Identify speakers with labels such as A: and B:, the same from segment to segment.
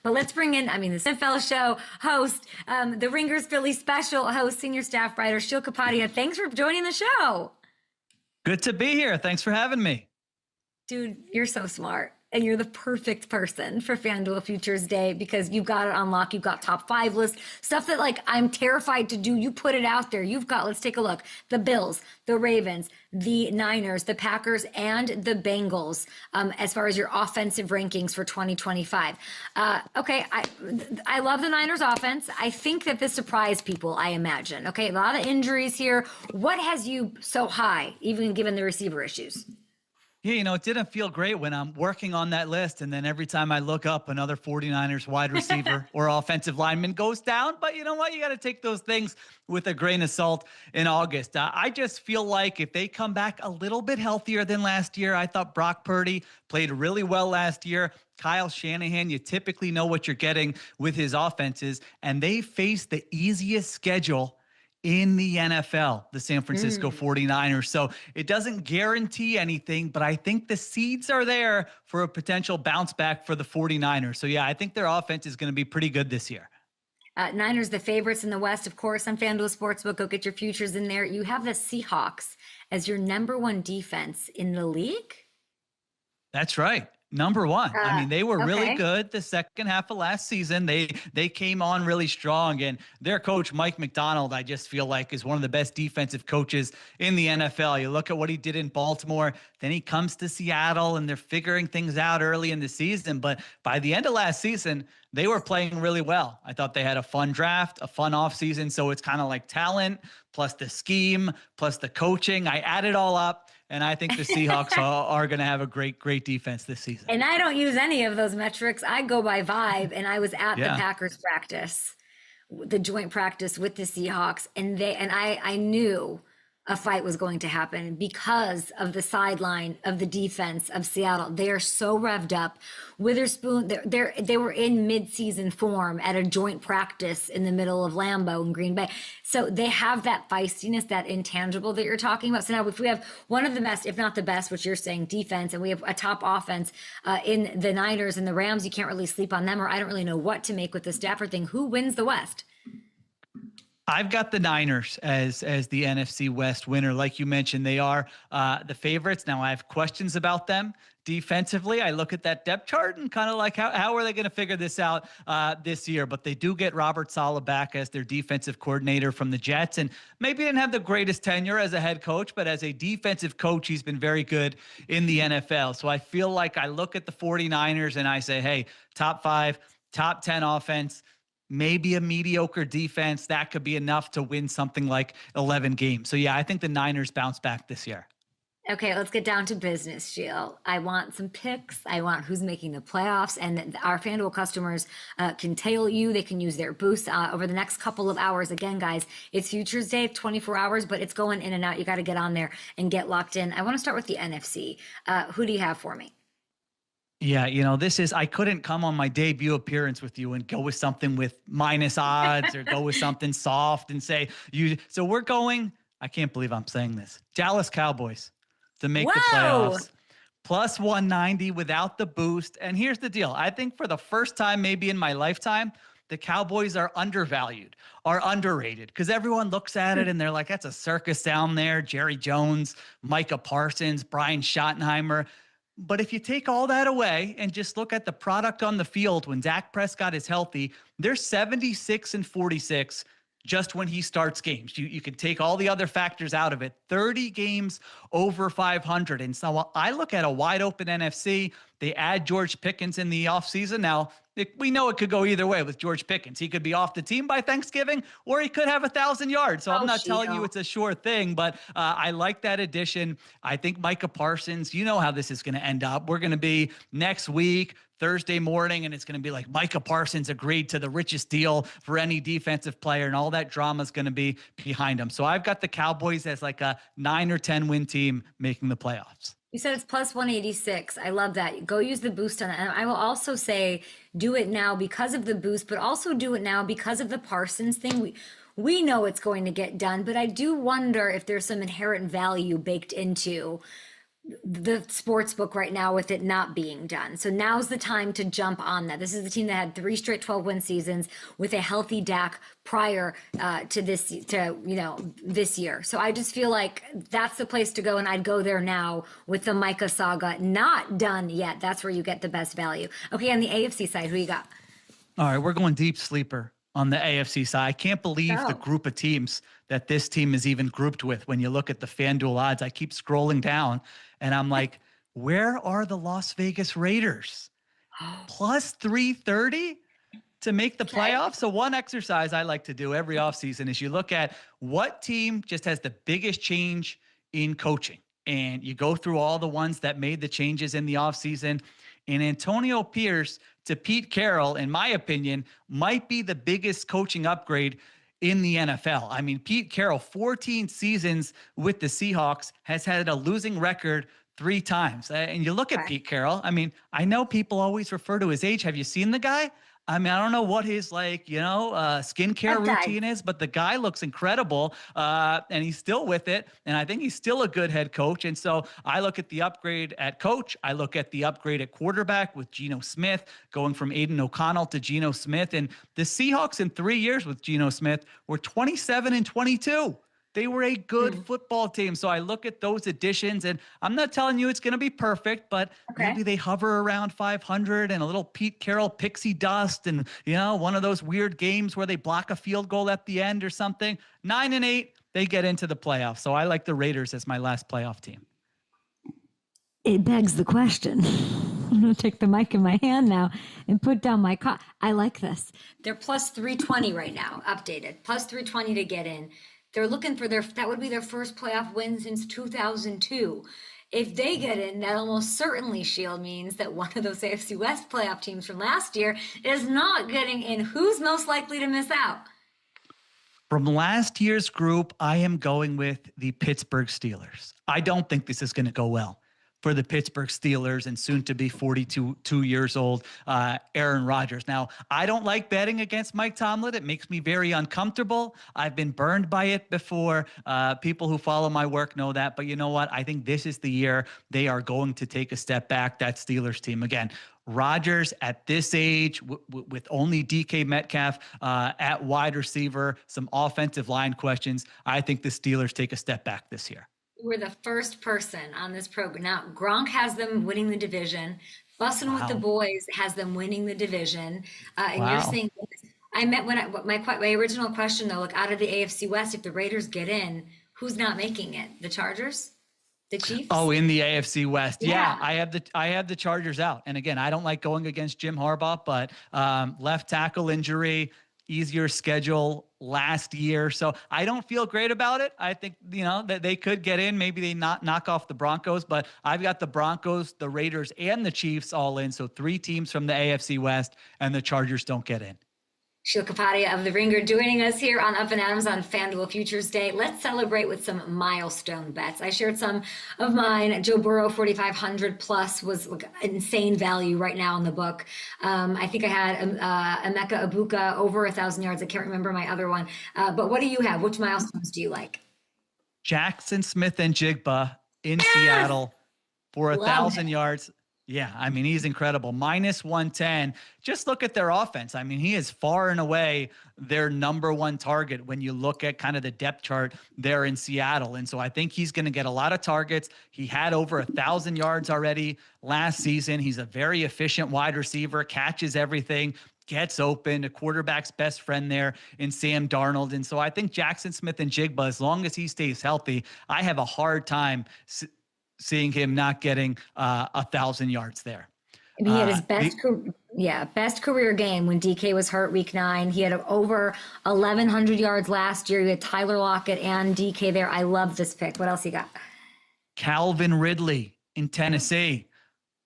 A: But let's bring in, I mean, the NFL show host, the Ringers Philly special host, senior staff writer, Sheil Kapadia. Thanks for joining the show.
B: Good to be here. Thanks for having me.
A: Dude, you're so smart. And you're the perfect person for FanDuel Futures Day because you've got it on lock. You've got top 5 list, stuff that like I'm terrified to do. You put it out there. You've got, let's take a look, the Bills, the Ravens, the Niners, the Packers, and the Bengals as far as your offensive rankings for 2025. Okay, I love the Niners offense. I think that this surprised people, I imagine. Okay, a lot of injuries here. What has you so high, even given the receiver issues?
B: Yeah, it didn't feel great when I'm working on that list. And then every time I look up, another 49ers wide receiver or offensive lineman goes down. But you know what? You got to take those things with a grain of salt in August. I just feel like if they come back a little bit healthier than last year, I thought Brock Purdy played really well last year. Kyle Shanahan, you typically know what you're getting with his offenses. And they face the easiest schedule in the NFL, the San Francisco 49ers. So it doesn't guarantee anything, but I think the seeds are there for a potential bounce back for the 49ers. So yeah, I think their offense is going to be pretty good this year.
A: Niners, the favorites in the West, of course, on FanDuel Sportsbook. Go get your futures in there. You have the Seahawks as your #1 defense in the league.
B: That's right. Number one. I mean, they were really
A: okay.
B: good the second half of last season. They came on really strong, and their coach, Mike McDonald, I just feel like is one of the best defensive coaches in the NFL. You look at what he did in Baltimore, then he comes to Seattle, and they're figuring things out early in the season. But by the end of last season, they were playing really well. I thought they had a fun draft, a fun offseason. So it's kind of like talent plus the scheme plus the coaching. I add it all up. And I think the Seahawks are going to have a great defense this season.
A: And I don't use any of those metrics. I go by vibe. And I was at the Packers practice, the joint practice with the Seahawks. And I knew a fight was going to happen because of the sideline of the defense of Seattle. They are so revved up. Witherspoon, they were in mid-season form at a joint practice in the middle of Lambeau in Green Bay. So they have that feistiness, that intangible that you're talking about. So now if we have one of the best, if not the best, which you're saying, defense, and we have a top offense in the Niners and the Rams, you can't really sleep on them, or I don't really know what to make with the Stafford thing. Who wins the West?
B: I've got the Niners as the NFC West winner. Like you mentioned, they are the favorites. Now I have questions about them defensively. I look at that depth chart and kind of like, how are they going to figure this out this year? But they do get Robert Saleh back as their defensive coordinator from the Jets, and maybe didn't have the greatest tenure as a head coach, but as a defensive coach, he's been very good in the NFL. So I feel like I look at the 49ers and I say, hey, top 5, top 10 offense, maybe a mediocre defense, that could be enough to win something like 11 games. So yeah, I think the Niners bounce back this year.
A: Okay, let's get down to business, Sheil. I want some picks. I want who's making the playoffs. And our FanDuel customers can tail you. They can use their boosts over the next couple of hours. Again, guys, it's Futures Day, 24 hours, but it's going in and out. You got to get on there and get locked in. I want to start with the NFC. Who do you have for me?
B: Yeah, I couldn't come on my debut appearance with you and go with something with minus odds or go with something soft and say so we're going, I can't believe I'm saying this, Dallas Cowboys to make the playoffs. Plus 190 without the boost. And here's the deal. I think for the first time, maybe in my lifetime, the Cowboys are undervalued, are underrated, because everyone looks at it and they're like, that's a circus down there. Jerry Jones, Micah Parsons, Brian Schottenheimer. But if you take all that away and just look at the product on the field when Dak Prescott is healthy, they're 76-46 just when he starts games. You can take all the other factors out of it. 30 games over 500. And so I look at a wide open NFC. They add George Pickens in the offseason. Now, we know it could go either way with George Pickens. He could be off the team by Thanksgiving, or he could have 1,000 yards. So I'm not telling you it's a sure thing, but I like that addition. I think Micah Parsons, you know how this is going to end up. We're going to be next week, Thursday morning, and it's going to be like Micah Parsons agreed to the richest deal for any defensive player, and all that drama is going to be behind him. So I've got the Cowboys as like a 9 or 10 win team making the playoffs.
A: You said it's plus 186. I love that. Go use the boost on it. And I will also say do it now because of the boost, but also do it now because of the Parsons thing. We know it's going to get done, but I do wonder if there's some inherent value baked into the sports book right now with it not being done. So now's the time to jump on that. This is the team that had 3 straight 12-win seasons with a healthy Dak prior to this year. So I just feel like that's the place to go, and I'd go there now with the Micah saga not done yet. That's where you get the best value. Okay, on the AFC side, who you got?
B: All right, we're going deep sleeper on the AFC side. I can't believe the group of teams that this team is even grouped with. When you look at the FanDuel odds, I keep scrolling down and I'm like, where are the Las Vegas Raiders? Plus 330 to make the playoffs. So one exercise I like to do every offseason is you look at what team just has the biggest change in coaching. And you go through all the ones that made the changes in the offseason. And Antonio Pierce to Pete Carroll, in my opinion, might be the biggest coaching upgrade in the NFL. I mean, Pete Carroll, 14 seasons with the Seahawks, has had a losing record 3 times. And you look at Pete Carroll, I mean, I know people always refer to his age. Have you seen the guy? I mean, I don't know what his skincare routine is, but the guy looks incredible, and he's still with it. And I think he's still a good head coach. And so I look at the upgrade at coach. I look at the upgrade at quarterback with Geno Smith going from Aiden O'Connell to Geno Smith. And the Seahawks in 3 years with Geno Smith were 27-22. They were a good football team. So I look at those additions, and I'm not telling you it's going to be perfect, but maybe they hover around 500 and a little Pete Carroll pixie dust and, one of those weird games where they block a field goal at the end or something. 9-8, they get into the playoffs. So I like the Raiders as my last playoff team.
A: It begs the question. I'm going to take the mic in my hand now and put down my I like this. They're plus 320 right now, updated. Plus 320 to get in. They're looking for that would be their first playoff win since 2002. If they get in, that almost certainly, Sheil, means that one of those AFC West playoff teams from last year is not getting in. Who's most likely to miss out?
B: From last year's group, I am going with the Pittsburgh Steelers. I don't think this is going to go well for the Pittsburgh Steelers and soon to be 42 years old, Aaron Rodgers. Now, I don't like betting against Mike Tomlin. It makes me very uncomfortable. I've been burned by it before. People who follow my work know that. But you know what? I think this is the year they are going to take a step back, that Steelers team. Again, Rodgers at this age with only DK Metcalf at wide receiver, some offensive line questions. I think the Steelers take a step back this year.
A: We're the first person on this program. Now, Gronk has them winning the division. Bussin' with the Boys has them winning the division. And you're saying, I meant my original question, though, look, out of the AFC West, if the Raiders get in, who's not making it? The Chargers? The Chiefs?
B: Oh, in the AFC West. Yeah, I have the Chargers out. And again, I don't like going against Jim Harbaugh, but left tackle injury, easier schedule last year. So I don't feel great about it. I think, that they could get in. Maybe they knock off the Broncos, but I've got the Broncos, the Raiders, and the Chiefs all in. So 3 teams from the AFC West, and the Chargers don't get in.
A: Sheil Kapadia of The Ringer joining us here on Up and Adams on FanDuel Futures Day. Let's celebrate with some milestone bets. I shared some of mine. Joe Burrow, 4,500 plus was insane value right now in the book. I think I had Emeka Egbuka over 1,000 yards. I can't remember my other one. But what do you have? Which milestones do you like?
B: Jackson Smith-NJIGBA in Seattle for 1,000 yards. Yeah, I mean, he's incredible. Minus 110. Just look at their offense. I mean, he is far and away their number one target when you look at kind of the depth chart there in Seattle. And so I think he's going to get a lot of targets. He had over 1,000 yards already last season. He's a very efficient wide receiver, catches everything, gets open, a quarterback's best friend there in Sam Darnold. And so I think Jackson Smith-NJIGBA, as long as he stays healthy, I have a hard time seeing him not getting 1,000 yards there.
A: And he had his best career game when DK was hurt week 9. He had over 1,100 yards last year. You had Tyler Lockett and DK there. I love this pick. What else you got?
B: Calvin Ridley in Tennessee,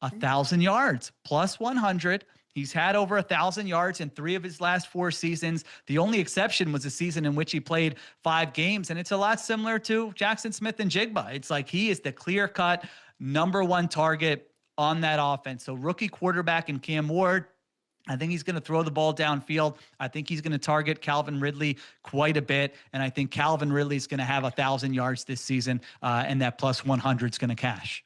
B: 1,000 yards plus 100. He's had over 1,000 yards in 3 of his last 4 seasons. The only exception was a season in which he played 5 games. And it's a lot similar to Jackson Smith-NJIGBA. It's like he is the clear-cut number 1 target on that offense. So rookie quarterback in Cam Ward, I think he's going to throw the ball downfield. I think he's going to target Calvin Ridley quite a bit. And I think Calvin Ridley is going to have 1,000 yards this season, and that plus 100 is going to cash.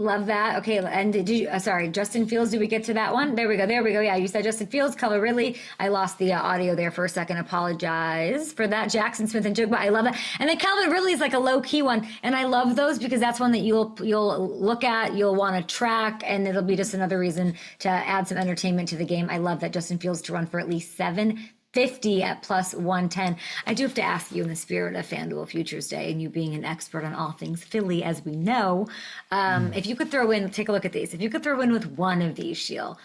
A: Love that. Okay, and did you? Sorry, Justin Fields. Did we get to that one? There we go. There we go. Yeah, you said Justin Fields. Calvin Ridley. I lost the audio there for a second. Apologize for that. JAXON, SMITH-NJIGBA. I love that. And then Calvin Ridley is like a low key one, and I love those because that's one that you'll look at, you'll want to track, and it'll be just another reason to add some entertainment to the game. I love that Justin Fields to run for at least 750 at plus 110. I do have to ask you, in the spirit of FanDuel Futures Day and you being an expert on all things Philly, as we know, if you could throw in, take a look at these. If you could throw in with one of these, Sheil,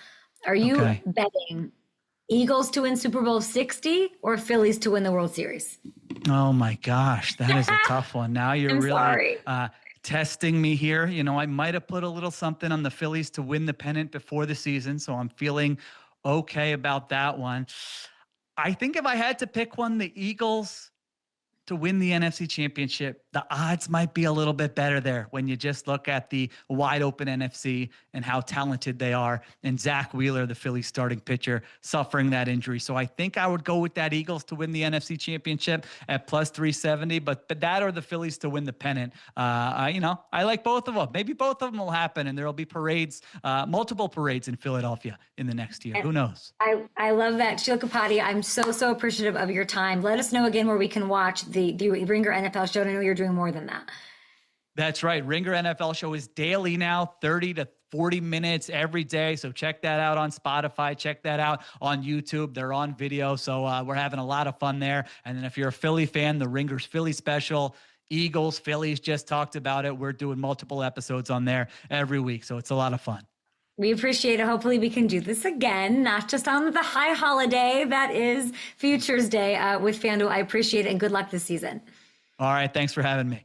A: are you betting Eagles to win Super Bowl 60 or Phillies to win the World Series?
B: Oh my gosh, that is a tough one. Now you're really testing me here. You know, I might have put a little something on the Phillies to win the pennant before the season, so I'm feeling okay about that one. I think if I had to pick one, the Eagles to win the NFC Championship, the odds might be a little bit better there when you just look at the wide open NFC and how talented they are. And Zach Wheeler, the Phillies starting pitcher, suffering that injury. So I think I would go with that Eagles to win the NFC Championship at plus 370, but that or the Phillies to win the pennant. You know, I like both of them. Maybe both of them will happen and there'll be parades, multiple parades in Philadelphia in the next year. Who knows?
A: I love that. Sheil Kapadia, I'm so appreciative of your time. Let us know again where we can watch the Ringer NFL show. I know you're doing more than that.
B: That's right. Ringer NFL show is daily now, 30 to 40 minutes every day. So check that out on Spotify. Check that out on YouTube. They're on video. So we're having a lot of fun there. And then if you're a Philly fan, the Ringer's Philly special, Eagles, Phillies, just talked about it. We're doing multiple episodes on there every week. So it's a lot of fun.
A: We appreciate it. Hopefully we can do this again, not just on the high holiday that is Futures Day with FanDuel. I appreciate it and good luck this season.
B: All right. Thanks for having me.